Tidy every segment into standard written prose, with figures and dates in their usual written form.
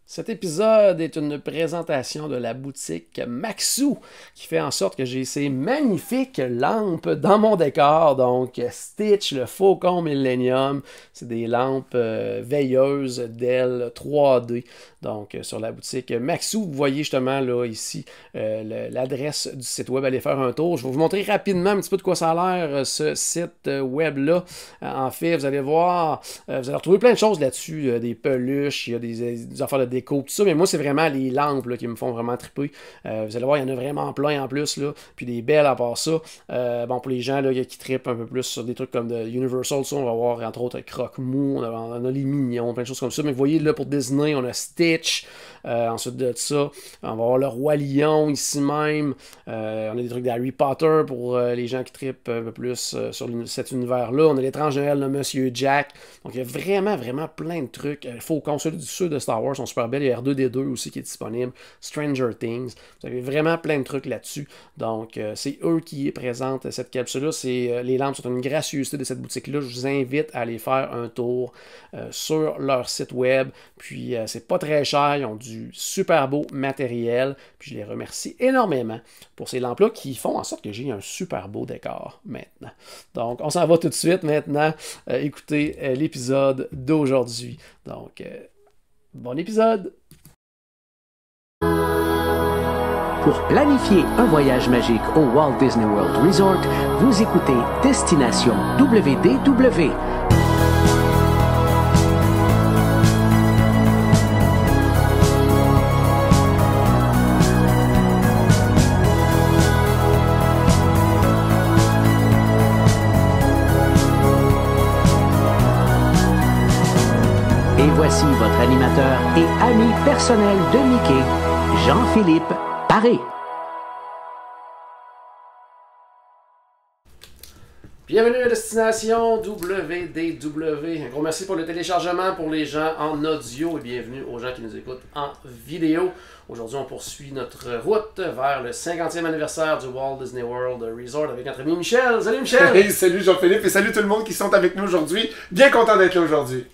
Cet épisode est une présentation de la boutique Maxou qui fait en sorte que j'ai ces magnifiques lampes dans mon décor. Donc Stitch, le Faucon Millennium, c'est des lampes veilleuses Dell 3D. Donc sur la boutique Maxou, vous voyez justement là ici l'adresse du site web. Allez faire un tour. Je vais vous montrer rapidement un petit peu de quoi ça a l'air ce site web-là. En fait, vous allez voir, vous allez retrouver plein de choses là-dessus. Des peluches, il y a des affaires de déco, tout ça. Mais moi, c'est vraiment les lampes là, qui me font vraiment triper. Vous allez voir, il y en a vraiment plein en plus. Là. Puis des belles à part ça. Bon, pour les gens là, qui trippent un peu plus sur des trucs comme de Universal, ça, on va voir entre autres Croque-Mou, on a les Mignons, plein de choses comme ça. Mais vous voyez là, pour Disney, on a Stitch. Ensuite de ça, on va avoir le Roi Lion ici même. On a des trucs d'Harry Potter pour les gens qui trippent un peu plus sur cet univers-là. On a l'étrange Noël de Monsieur Jack. Donc il y a vraiment plein de trucs. Faucon, ceux de Star Wars sont super belles. Il y a R2D2 aussi qui est disponible. Stranger Things. Vous avez vraiment plein de trucs là-dessus. Donc c'est eux qui présentent cette capsule-là. Les lampes sont une gracieuseté de cette boutique-là. Je vous invite à aller faire un tour sur leur site web. Puis c'est pas très cher. Ils ont du super beau matériel. Puis je les remercie énormément pour ces lampes-là qui font en sorte que j'ai un super beau décor maintenant. Donc, on s'en va tout de suite maintenant écouter l'épisode d'aujourd'hui. Donc, bon épisode! Pour planifier un voyage magique au Walt Disney World Resort, vous écoutez Destination WDW. Et voici votre animateur et ami personnel de Mickey, Jean-Philippe Paré. Bienvenue à Destination WDW. Un gros merci pour le téléchargement pour les gens en audio et bienvenue aux gens qui nous écoutent en vidéo. Aujourd'hui, on poursuit notre route vers le 50e anniversaire du Walt Disney World Resort avec notre ami Michel. Salut Michel! Hey, salut Jean-Philippe et salut tout le monde qui sont avec nous aujourd'hui. Bien content d'être là aujourd'hui.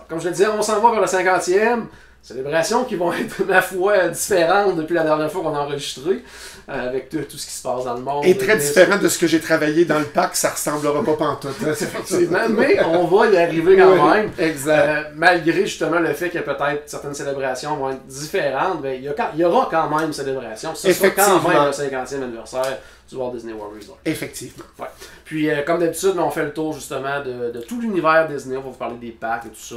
Comme je le disais, on s'en va vers le 50e. Célébrations qui vont être, ma foi, différentes depuis la dernière fois qu'on a enregistré, avec tout ce qui se passe dans le monde. Et très différent de ce que j'ai travaillé dans le parc, ça ressemblera pas pantoute. Effectivement, mais on va y arriver quand même. Exact. Malgré justement le fait que peut-être certaines célébrations vont être différentes, ben, il y aura quand même célébrations. Ce sera quand même le 50e anniversaire du Walt Disney World Resort. Effectivement. Ouais. Puis, comme d'habitude, on fait le tour justement de tout l'univers Disney. On va vous parler des parcs et tout ça.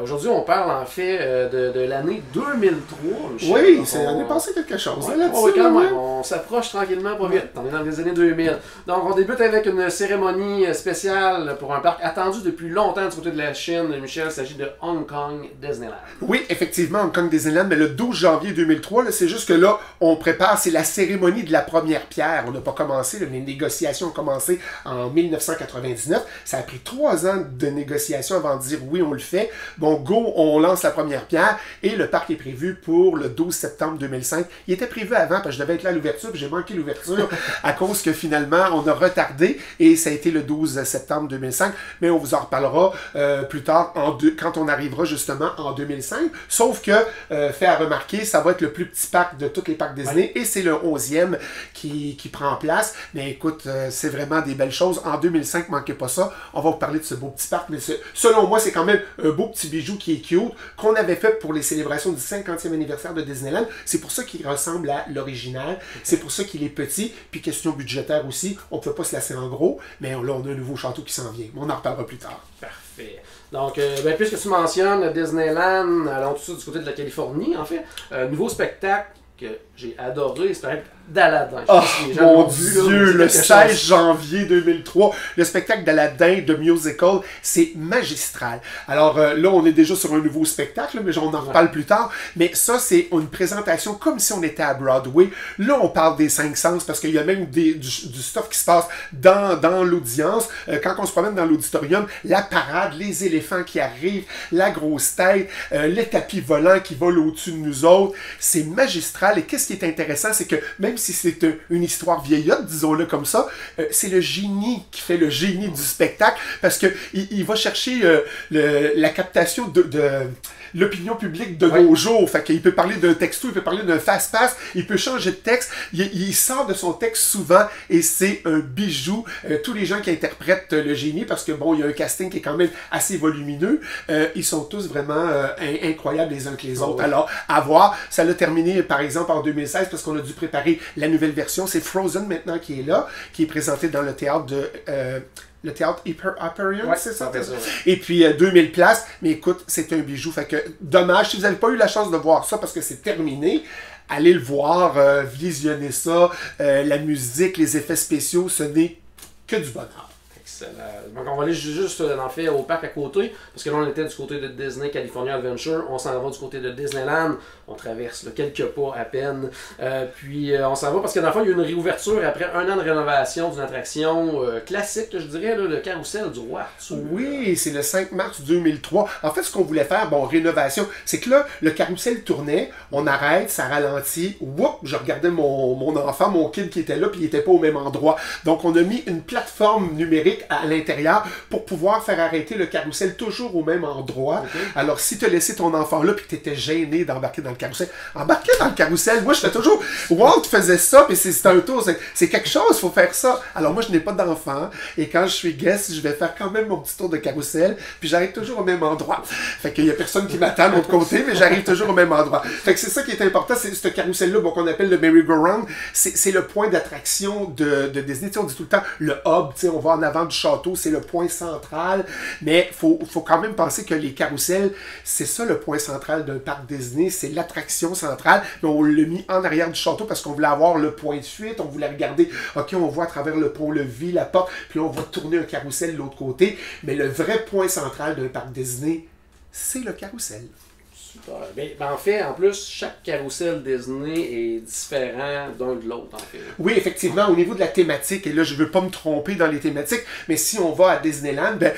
Aujourd'hui, on parle en fait de l'année 2003. Michel. Oui, on est passé quelque chose. Ouais, là-dessus, quand même. ouais. On s'approche tranquillement, pas vite. On est dans les années 2000. Donc, on débute avec une cérémonie spéciale pour un parc attendu depuis longtemps du côté de la Chine. Michel, il s'agit de Hong Kong Disneyland. Oui, effectivement, Hong Kong Disneyland, mais le 12 janvier 2003, c'est juste que là, on prépare, c'est la cérémonie de la première pierre. On n'a pas commencé, là, les négociations ont commencé en 1999. Ça a pris 3 ans de négociations avant de dire oui, on le fait. Bon, go, on lance la première pierre et le parc est prévu pour le 12 septembre 2005. Il était prévu avant parce que je devais être là à l'ouverture, puis j'ai manqué l'ouverture à cause que finalement, on a retardé et ça a été le 12 septembre 2005. Mais on vous en reparlera plus tard quand on arrivera justement en 2005. Sauf que, fait à remarquer, ça va être le plus petit parc de tous les parcs Disney et c'est le 11e qui prend place. Mais écoute, c'est vraiment des belles choses. En 2005, manquez pas ça. On va vous parler de ce beau petit parc. Mais selon moi, c'est quand même un beau petit bijou qui est cute, qu'on avait fait pour les célébrations du 50e anniversaire de Disneyland. C'est pour ça qu'il ressemble à l'original. C'est pour ça qu'il est petit. Puis question budgétaire aussi, on ne peut pas se lasser en gros. Mais là, on a un nouveau château qui s'en vient. On en reparlera plus tard. Parfait. Donc, puisque tu mentionnes Disneyland, allons tout de suite du côté de la Californie, en fait. Nouveau spectacle que j'ai adoré, c'est peut-être d'Aladin. Oh mon Dieu, le 16 janvier 2003, le spectacle d'Aladin de Musical, c'est magistral. Alors là, on est déjà sur un nouveau spectacle, mais on en reparle plus tard. Mais ça, c'est une présentation comme si on était à Broadway. Là, on parle des 5 sens parce qu'il y a même du stuff qui se passe dans l'audience. Quand on se promène dans l'auditorium, la parade, les éléphants qui arrivent, la grosse tête, les tapis volants qui volent au-dessus de nous autres, c'est magistral. Et qu'est-ce qui est intéressant, c'est que même si c'est une histoire vieillotte, disons-le comme ça, c'est le génie qui fait le génie du spectacle, parce que il va chercher la captation l'opinion publique de nos jours. Fait qu'il peut parler d'un texto, il peut parler d'un fast-pass, il peut changer de texte. Il sort de son texte souvent et c'est un bijou. Tous les gens qui interprètent le génie, parce que bon, il y a un casting qui est quand même assez volumineux, ils sont tous vraiment incroyables les uns que les autres. Alors, à voir, ça l'a terminé par exemple en 2016 parce qu'on a dû préparer la nouvelle version. C'est Frozen maintenant qui est là, qui est présenté dans le théâtre de... le théâtre Hyperion, c'est ça? Et puis 2000 places, mais écoute, c'est un bijou. Fait que dommage, si vous n'avez pas eu la chance de voir ça parce que c'est terminé, allez le voir, visionnez ça. La musique, les effets spéciaux, ce n'est que du bonheur. Excellent. Donc on va aller juste dans le fait au parc à côté, parce que là on était du côté de Disney California Adventure, on s'en va du côté de Disneyland, on traverse là, quelques pas à peine, puis on s'en va parce que dans le fond il y a une réouverture après un an de rénovation d'une attraction classique, je dirais, là, le carrousel du roi Arthur. Oui, c'est le 5 mars 2003. En fait, ce qu'on voulait faire, bon, rénovation, c'est que là, le carrousel tournait, on arrête, ça ralentit, whoop, je regardais mon enfant, mon kid qui était là, puis il n'était pas au même endroit. Donc on a mis une plateforme numérique à l'intérieur pour pouvoir faire arrêter le carrousel toujours au même endroit. Okay. Alors, si tu as laissé ton enfant là puis que tu étais gêné d'embarquer dans le carrousel, embarquer dans le carrousel, moi je fais toujours, Walt faisait ça, puis c'est un tour, c'est quelque chose, il faut faire ça. Alors moi je n'ai pas d'enfant, et quand je suis guest, je vais faire quand même mon petit tour de carrousel, puis j'arrive toujours au même endroit. Fait qu'il y a personne qui m'attend de l'autre côté, mais j'arrive toujours au même endroit. Fait que c'est ça qui est important, c'est ce carrousel-là, bon, qu'on appelle le merry-go-round, c'est le point d'attraction de Disney. T'sais, on dit tout le temps le hub, on va en avant du château, c'est le point central, mais faut quand même penser que les carousels, c'est ça le point central d'un parc Disney, c'est l'attraction centrale, mais on l'a mis en arrière du château parce qu'on voulait avoir le point de fuite, on voulait regarder, ok, on voit à travers le pont-levis, la porte, puis on va tourner un carrousel de l'autre côté, mais le vrai point central d'un parc Disney, c'est le carrousel. Ben, en fait, en plus, chaque carrousel Disney est différent d'un de l'autre, en fait. Oui, effectivement, au niveau de la thématique, et là, je ne veux pas me tromper dans les thématiques, mais si on va à Disneyland, ben,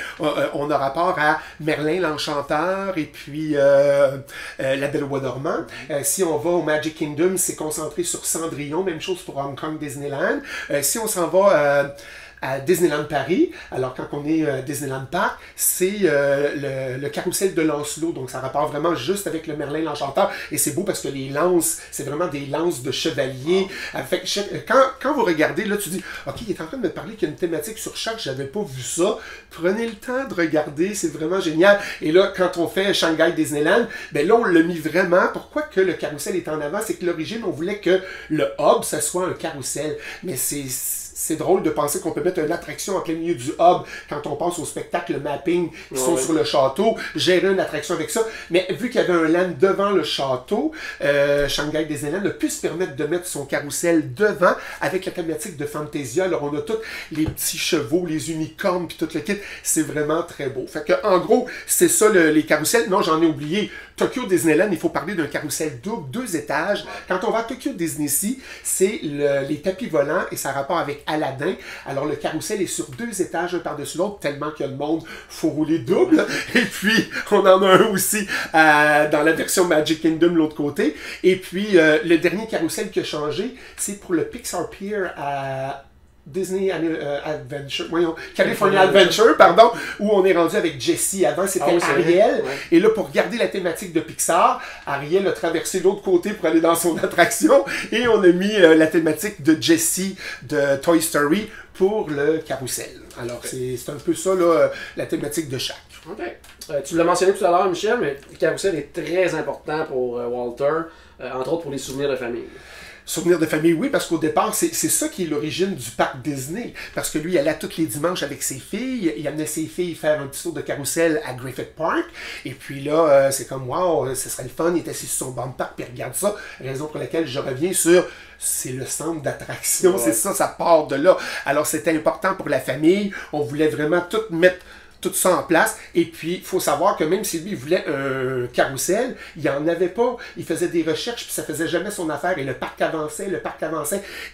on a rapport à Merlin l'Enchanteur et puis La Belle au Bois dormant. Si on va au Magic Kingdom, c'est concentré sur Cendrillon, même chose pour Hong Kong Disneyland. Si on s'en va... à Disneyland Paris, alors quand on est à Disneyland Park, c'est le carrousel de Lancelot, donc ça rapporte vraiment juste avec le Merlin l'Enchanteur, et c'est beau parce que les lances, c'est vraiment des lances de chevaliers. Fait que quand vous regardez, là tu dis, ok, il est en train de me parler qu'il y a une thématique sur chaque, j'avais pas vu ça, prenez le temps de regarder, c'est vraiment génial. Et là, quand on fait Shanghai Disneyland, ben là on l'a mis vraiment, pourquoi que le carrousel est en avant, c'est que l'origine, on voulait que le hub, ça soit un carrousel, mais c'est drôle de penser qu'on peut mettre une attraction en plein milieu du hub quand on pense au spectacle mapping qui sont sur le château, gérer une attraction avec ça. Mais vu qu'il y avait un land devant le château, Shanghai Disneyland a pu se permettre de mettre son carrousel devant avec la thématique de Fantasia. Alors on a tous les petits chevaux, les unicornes puis tout le kit. C'est vraiment très beau. Fait que en gros, c'est ça les carousels. Non, j'en ai oublié. Tokyo Disneyland, il faut parler d'un carrousel double, 2 étages. Quand on va à Tokyo Disney Sea, c'est les tapis volants et ça a rapport avec Aladdin. Alors le carrousel est sur 2 étages, un par-dessus l'autre, tellement qu'il y a le monde, faut rouler double. Et puis, on en a un aussi dans la version Magic Kingdom, l'autre côté. Et puis, le dernier carrousel qui a changé, c'est pour le Pixar Pier à Disney Adventure, voyons, California Adventure, pardon, où on est rendu avec Jessie. Avant, c'était Ariel. Ouais. Et là, pour garder la thématique de Pixar, Ariel a traversé l'autre côté pour aller dans son attraction. Et on a mis la thématique de Jessie de Toy Story pour le carrousel. Alors, c'est un peu ça, là, la thématique de chaque. Okay. Tu l'as mentionné tout à l'heure, Michel, mais le carrousel est très important pour Walter, entre autres pour les souvenirs de famille. Souvenirs de famille, oui, parce qu'au départ, c'est ça qui est l'origine du parc Disney. Parce que lui, il allait tous les dimanches avec ses filles. Il amenait ses filles faire un petit tour de carrousel à Griffith Park. Et puis là, c'est comme, wow, ce serait le fun. Il est assis sur son banc de parc, puis il regarde ça. Raison pour laquelle je reviens sur... c'est le centre d'attraction, ouais. C'est ça, ça part de là. Alors, c'était important pour la famille. On voulait vraiment tout mettre... tout ça en place, et puis il faut savoir que même si lui il voulait un carrousel, il n'y en avait pas, il faisait des recherches puis ça faisait jamais son affaire, et le parc avançait,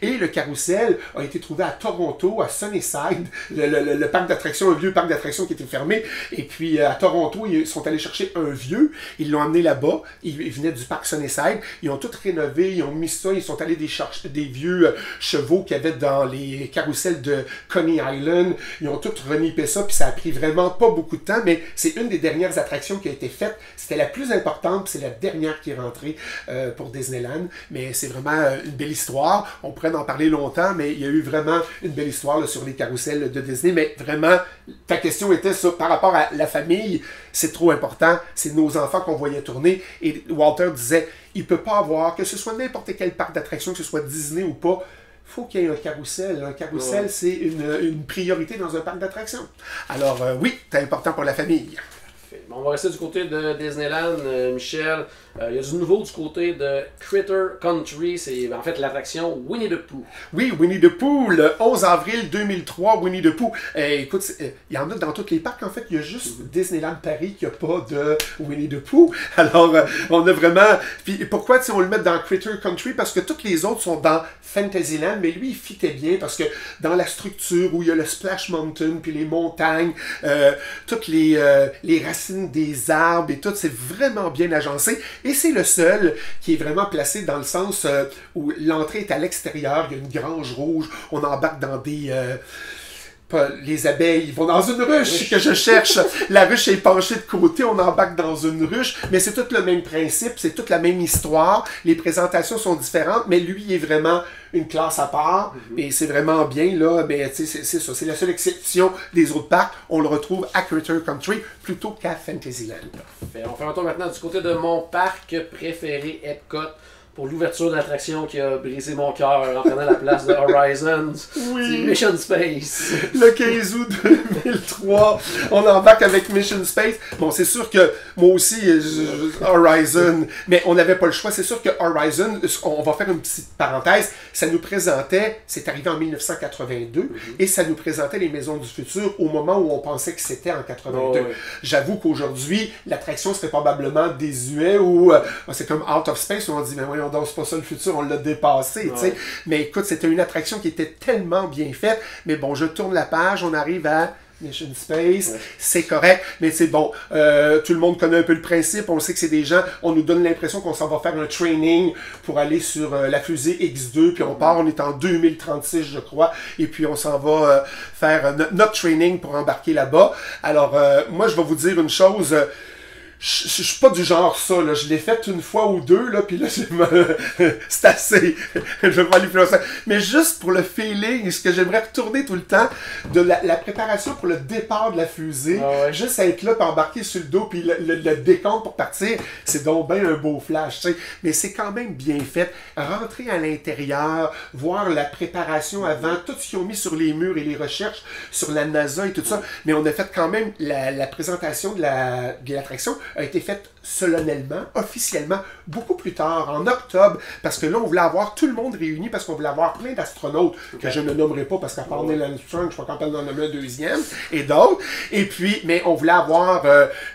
et le carrousel a été trouvé à Toronto, à Sunnyside, le parc d'attractions, un vieux parc d'attractions qui était fermé, et puis à Toronto, ils sont allés chercher un vieux, ils l'ont amené là-bas, il venait du parc Sunnyside, ils ont tout rénové, ils ont mis ça, ils sont allés chercher des vieux chevaux qu'il y avait dans les carousels de Coney Island, ils ont tout renipé ça, puis ça a pris vraiment vraiment pas beaucoup de temps, mais c'est une des dernières attractions qui a été faite. C'était la plus importante, puis c'est la dernière qui est rentrée pour Disneyland. Mais c'est vraiment une belle histoire. On pourrait en parler longtemps, mais il y a eu vraiment une belle histoire là, sur les carousels de Disney. Mais vraiment, ta question était ça, par rapport à la famille, c'est trop important. C'est nos enfants qu'on voyait tourner. Et Walter disait, il ne peut pas avoir, que ce soit n'importe quel parc d'attractions, que ce soit Disney ou pas, faut qu'il y ait un carrousel. Un carrousel, c'est une priorité dans un parc d'attractions. Alors, oui, c'est important pour la famille. Bon, on va rester du côté de Disneyland, Michel. Il y a du nouveau du côté de Critter Country. C'est en fait l'attraction Winnie the Pooh. Oui, Winnie the Pooh, le 11 avril 2003, Winnie the Pooh. Écoute, il y en a dans tous les parcs. En fait, il y a juste Disneyland Paris qui n'a pas de Winnie the Pooh. Alors, on a vraiment... Puis pourquoi on le met dans Critter Country? Parce que toutes les autres sont dans Fantasyland, mais lui, il fitait bien parce que dans la structure où il y a le Splash Mountain, puis les montagnes, toutes les racines des arbres et tout, c'est vraiment bien agencé. Et c'est le seul qui est vraiment placé dans le sens où l'entrée est à l'extérieur, il y a une grange rouge, on embarque dans des... les abeilles vont dans une ruche que je cherche. La ruche est penchée de côté, on embarque dans une ruche, mais c'est tout le même principe, c'est toute la même histoire. Les présentations sont différentes, mais lui il est vraiment une classe à part, et c'est vraiment bien, là, mais c'est ça, c'est la seule exception des autres parcs. On le retrouve à Critter Country plutôt qu'à Fantasyland. On fait un tour maintenant du côté de mon parc préféré, Epcot, pour l'ouverture de l'attraction qui a brisé mon cœur en prenant la place de Horizons. Oui. C'est Mission Space. Le 15 août 2003, on embarque avec Mission Space. Bon, c'est sûr que moi aussi, Horizon, mais on n'avait pas le choix. C'est sûr que Horizon, on va faire une petite parenthèse, ça nous présentait, c'est arrivé en 1982, et ça nous présentait les Maisons du Futur au moment où on pensait que c'était en 82. Oh, oui. J'avoue qu'aujourd'hui, l'attraction serait probablement désuet ou c'est comme Out of Space où on dit, mais voyons donc, c'est pas ça le futur, on l'a dépassé, tu sais. Mais écoute, c'était une attraction qui était tellement bien faite. Mais bon, je tourne la page, on arrive à Mission Space, c'est correct, mais c'est bon, tout le monde connaît un peu le principe, on sait que c'est des gens, on nous donne l'impression qu'on s'en va faire un training pour aller sur la fusée X2, puis on part, on est en 2036 je crois, et puis on s'en va faire notre training pour embarquer là-bas. Alors, moi je vais vous dire une chose, je suis pas du genre ça, là. Je l'ai fait une fois ou deux, là, puis là, c'est assez. Je vais pas aller plus loin. Mais juste pour le feeling, ce que j'aimerais retourner tout le temps, de la préparation pour le départ de la fusée, juste être là, puis embarquer sur le dos, puis le décompte pour partir, c'est donc bien un beau flash, tu sais. Mais c'est quand même bien fait. Rentrer à l'intérieur, voir la préparation avant, tout ce qu'ils ont mis sur les murs et les recherches sur la NASA et tout ça. Mais on a fait quand même la présentation de l'attraction a été faite solennellement, officiellement, beaucoup plus tard, en octobre, parce que là, on voulait avoir tout le monde réuni, parce qu'on voulait avoir plein d'astronautes, que je ne nommerai pas, parce qu'à part Neil Armstrong, je crois qu'on peut en nommer un deuxième, et d'autres, et puis, mais on voulait avoir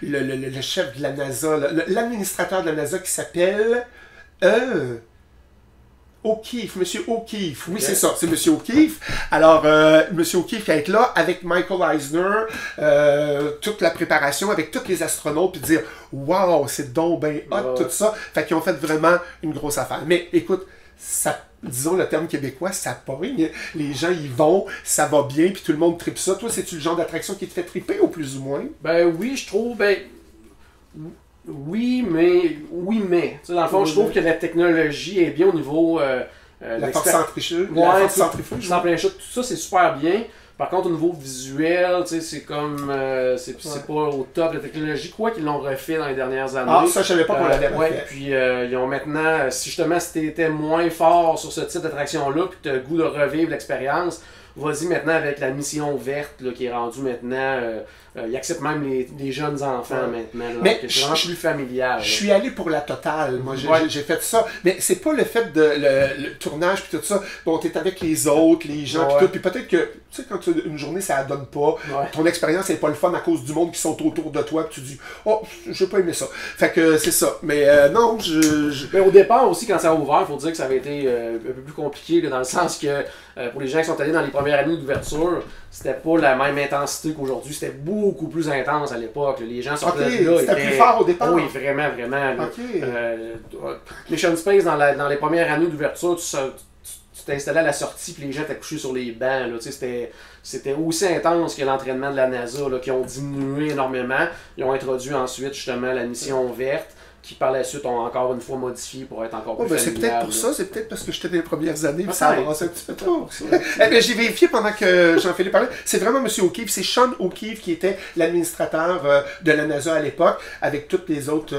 le chef de la NASA, l'administrateur de la NASA qui s'appelle... O'Keefe, Monsieur O'Keefe, oui c'est ça, c'est Monsieur O'Keefe. Alors, Monsieur O'Keefe va être là avec Michael Eisner, toute la préparation avec tous les astronautes, puis dire « Wow, c'est donc bien hot, tout ça ». Fait qu'ils ont fait vraiment une grosse affaire. Mais écoute, ça, disons le terme québécois, ça pogne. Les gens y vont, ça va bien, puis tout le monde tripe ça. Toi, c'est-tu le genre d'attraction qui te fait triper, ou plus ou moins? Ben oui, je trouve, Oui, mais. Dans le fond, je trouve que la technologie est bien au niveau... la force centrifuge. En plein chat, tout ça, c'est super bien. Par contre, au niveau visuel, c'est comme... c'est pas au top de la technologie. Quoi qu'ils l'ont refait dans les dernières années. Ah, ça, je savais pas qu'on l'avait refait. Puis, ils ont maintenant... Si justement, si t'étais moins fort sur ce type d'attraction-là, puis que t'as le goût de revivre l'expérience, vas-y maintenant avec la mission verte là, qui est rendue maintenant... il accepte même les jeunes enfants maintenant. Là, mais c'est vraiment plus familial. Je suis allé pour la totale. Moi, j'ai fait ça. Mais c'est pas le fait de le tournage puis tout ça. Bon, t'es avec les autres, les gens puis tout. Puis peut-être que, tu sais, quand une journée ça la donne pas, ton expérience n'est pas le fun à cause du monde qui sont autour de toi. Puis tu dis, oh, j'ai pas aimé ça. Fait que c'est ça. Mais non, Mais au départ aussi, quand ça a ouvert, il faut dire que ça avait été un peu plus compliqué là, dans le sens que pour les gens qui sont allés dans les premières années d'ouverture, c'était pas la même intensité qu'aujourd'hui. C'était beaucoup plus intense à l'époque. Les gens sortaient là. C'était plus fort au départ. Oui, vraiment. Mission Space, dans les premières années d'ouverture, tu tu t'installais à la sortie puis les gens étaient couchés sur les bancs. Là, c'était aussi intense que l'entraînement de la NASA, là, qui ont diminué énormément. Ils ont introduit ensuite justement la mission verte, qui par la suite ont encore une fois modifié pour être encore plus c'est peut-être pour ça, c'est peut-être parce que j'étais dans les premières années, puis ça ouais. avance un petit peu trop. J'ai vérifié pendant que Jean-Philippe parlait, c'est vraiment M. O'Keefe, c'est Sean O'Keefe qui était l'administrateur de la NASA à l'époque, avec tous les autres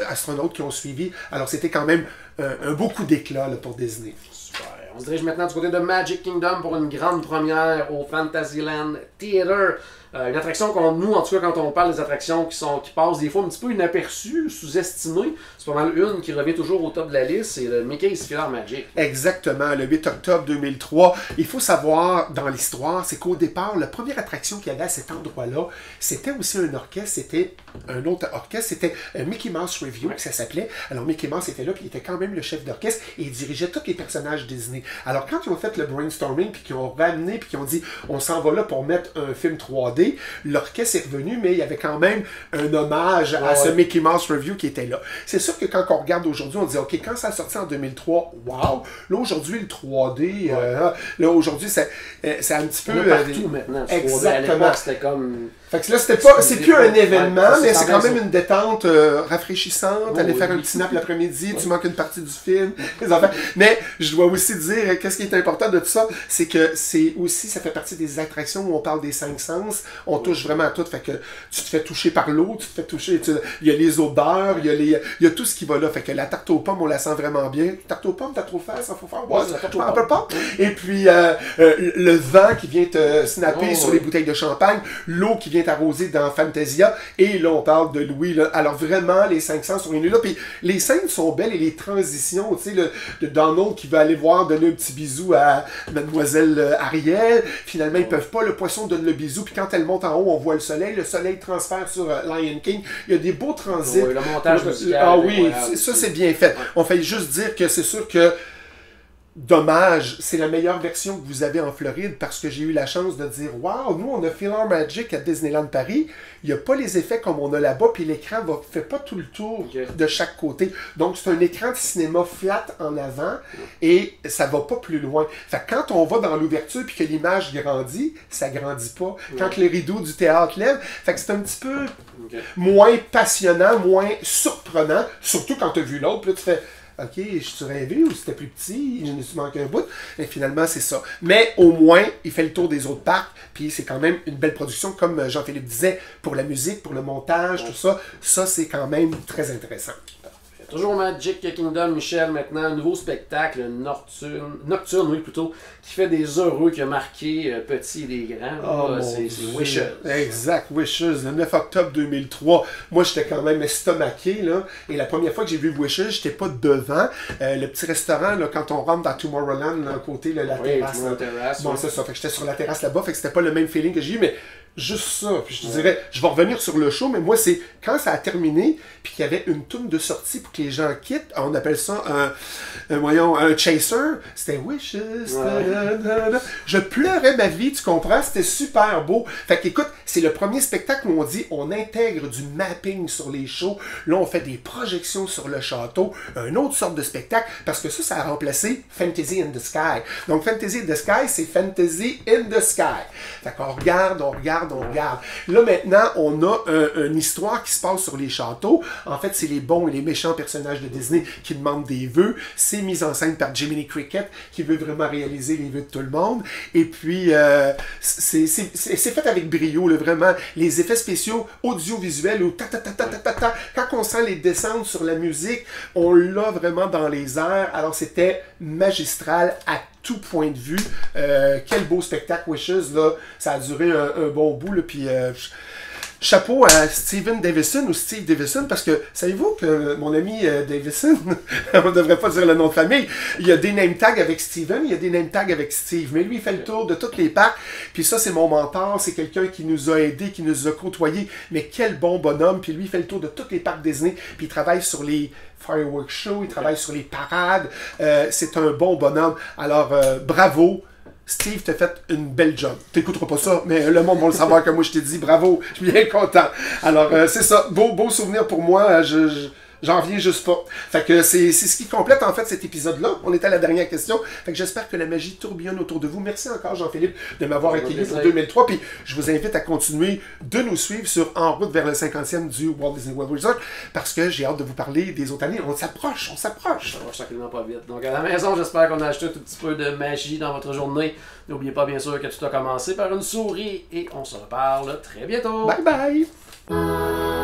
astronautes qui ont suivi. Alors c'était quand même un beau coup d'éclat là, pour Disney. Super. On se dirige maintenant du côté de Magic Kingdom pour une grande première au Fantasyland Theater. Une attraction nous, en tout cas, quand on parle des attractions qui passent des fois un petit peu inaperçues, sous-estimées, c'est pas mal une qui revient toujours au top de la liste, c'est le Mickey's Philharmagic. Exactement, le 8 octobre 2003. Il faut savoir, dans l'histoire, c'est qu'au départ, la première attraction qu'il y avait à cet endroit-là, c'était aussi un orchestre, c'était un autre orchestre, c'était Mickey Mouse Revue, que ça s'appelait. Alors Mickey Mouse était là, puis il était quand même le chef d'orchestre, et il dirigeait tous les personnages Disney. Alors quand ils ont fait le brainstorming, puis qu'ils ont ramené, puis qu'ils ont dit, on s'en va là pour mettre un film 3D, l'orchestre est revenu, mais il y avait quand même un hommage à ce Mickey Mouse Revue qui était là. C'est sûr que quand on regarde aujourd'hui, on dit, OK, quand ça a sorti en 2003, wow! Là, aujourd'hui, le 3D, là, aujourd'hui, c'est un petit peu... partout maintenant. Exactement. C'était comme... Fait que là, c'est plus un événement, mais c'est quand même une détente rafraîchissante. Aller faire un petit nap l'après-midi, tu manques une partie du film, les enfants. Mais je dois aussi dire, qu'est-ce qui est important de tout ça, c'est que ça fait partie des attractions où on parle des 5 sens. On touche vraiment à tout. Fait que tu te fais toucher par l'eau, tu te fais toucher, il y a les odeurs, il y a tout ce qui va là. Fait que la tarte aux pommes, on la sent vraiment bien. Tarte aux pommes, t'as trop fait, ça faut faire. Ouais, un peu pas. Et puis, le vent qui vient te snapper sur les bouteilles de champagne, l'eau qui vient arrosé dans Fantasia, et là on parle de Louis, là. Alors vraiment les 500 sont réunis là, puis les scènes sont belles et les transitions, tu sais, de Donald qui va aller voir, donner un petit bisou à Mademoiselle Ariel, finalement ils peuvent pas, le poisson donne le bisou, puis quand elle monte en haut on voit le soleil transfère sur Lion King, il y a des beaux transits. Oui, le montage musical. Ah oui, ça c'est bien fait. On fait juste dire que c'est sûr que dommage, c'est la meilleure version que vous avez en Floride parce que j'ai eu la chance de dire waouh, nous on a Philharmagic à Disneyland Paris, il n'y a pas les effets comme on a là-bas, puis l'écran ne fait pas tout le tour de chaque côté. Donc c'est un écran de cinéma flat en avant et ça va pas plus loin. Fait que quand on va dans l'ouverture puis que l'image grandit, ça grandit pas. Quand le rideau du théâtre lève, fait que c'est un petit peu moins passionnant, moins surprenant, surtout quand tu as vu l'autre, puis là tu fais OK, je suis rêvé ou c'était plus petit, je me suis manqué un bout. Et finalement, c'est ça. Mais au moins, il fait le tour des autres parcs. Puis c'est quand même une belle production, comme Jean-Philippe disait, pour la musique, pour le montage, tout ça. Ça, c'est quand même très intéressant. Toujours Magic Kingdom, Michel, maintenant, un nouveau spectacle, Nocturne, oui, plutôt, qui fait des heureux, qui a marqué petits et des grands. C'est Wishes. Exact, Wishes, le 9 octobre 2003. Moi, j'étais quand même estomaqué, là. Et la première fois que j'ai vu Wishes, j'étais pas devant. Le petit restaurant, là, quand on rentre dans Tomorrowland, là, à côté, là, la terrasse. Bon, c'est ça. Fait que j'étais sur la terrasse là-bas, fait que c'était pas le même feeling que j'ai eu, mais juste ça. Puis je te dirais, je vais revenir sur le show, mais moi, c'est quand ça a terminé, puis qu'il y avait une toune de sortie pour que les gens quittent, on appelle ça un chaser. C'était Wishes. Je pleurais ma vie, tu comprends? C'était super beau. Fait qu'écoute, c'est le premier spectacle où on dit, on intègre du mapping sur les shows. Là, on fait des projections sur le château, une autre sorte de spectacle, parce que ça a remplacé Fantasy in the Sky. Donc, Fantasy in the Sky, c'est Fantasy in the Sky. Fait qu'on regarde. Là, maintenant, on a une histoire qui se passe sur les châteaux. En fait, c'est les bons et les méchants personnages de Disney qui demandent des vœux. C'est mis en scène par Jiminy Cricket, qui veut vraiment réaliser les vœux de tout le monde. Et puis, c'est fait avec brio, là, vraiment. Les effets spéciaux audiovisuels, ou ta-ta-ta-ta-ta-ta, quand on sent les descendre sur la musique, on l'a vraiment dans les airs. Alors, c'était magistral à tout point de vue. Quel beau spectacle, Wishes, là. Ça a duré un bon bout, là, puis chapeau à Steven Davison ou Steve Davison, parce que savez-vous que mon ami Davison, on ne devrait pas dire le nom de famille, il y a des name tags avec Steven, il y a des name tags avec Steve, mais lui il fait le tour de toutes les parcs, puis ça c'est mon mentor, c'est quelqu'un qui nous a aidés, qui nous a côtoyés, mais quel bon bonhomme, puis lui il fait le tour de tous les parcs Disney, puis il travaille sur les fireworks shows, il travaille sur les parades, c'est un bon bonhomme, alors bravo. Steve, t'as fait une belle job. T'écouteras pas ça, mais le monde va le savoir que moi je t'ai dit bravo, je suis bien content. Alors, c'est ça, beau souvenir pour moi. J'en reviens juste pas. Fait que c'est ce qui complète en fait cet épisode-là. On est à la dernière question. Fait que j'espère que la magie tourbillonne autour de vous. Merci encore Jean-Philippe de m'avoir accueilli pour 2003. Puis je vous invite à continuer de nous suivre sur En route vers le 50e du Walt Disney World Resort parce que j'ai hâte de vous parler des autres années. On s'approche. Ça va tranquillement pas vite. Donc à la maison, j'espère qu'on a acheté un tout petit peu de magie dans votre journée. N'oubliez pas bien sûr que tout a commencé par une souris et on se reparle très bientôt. Bye bye!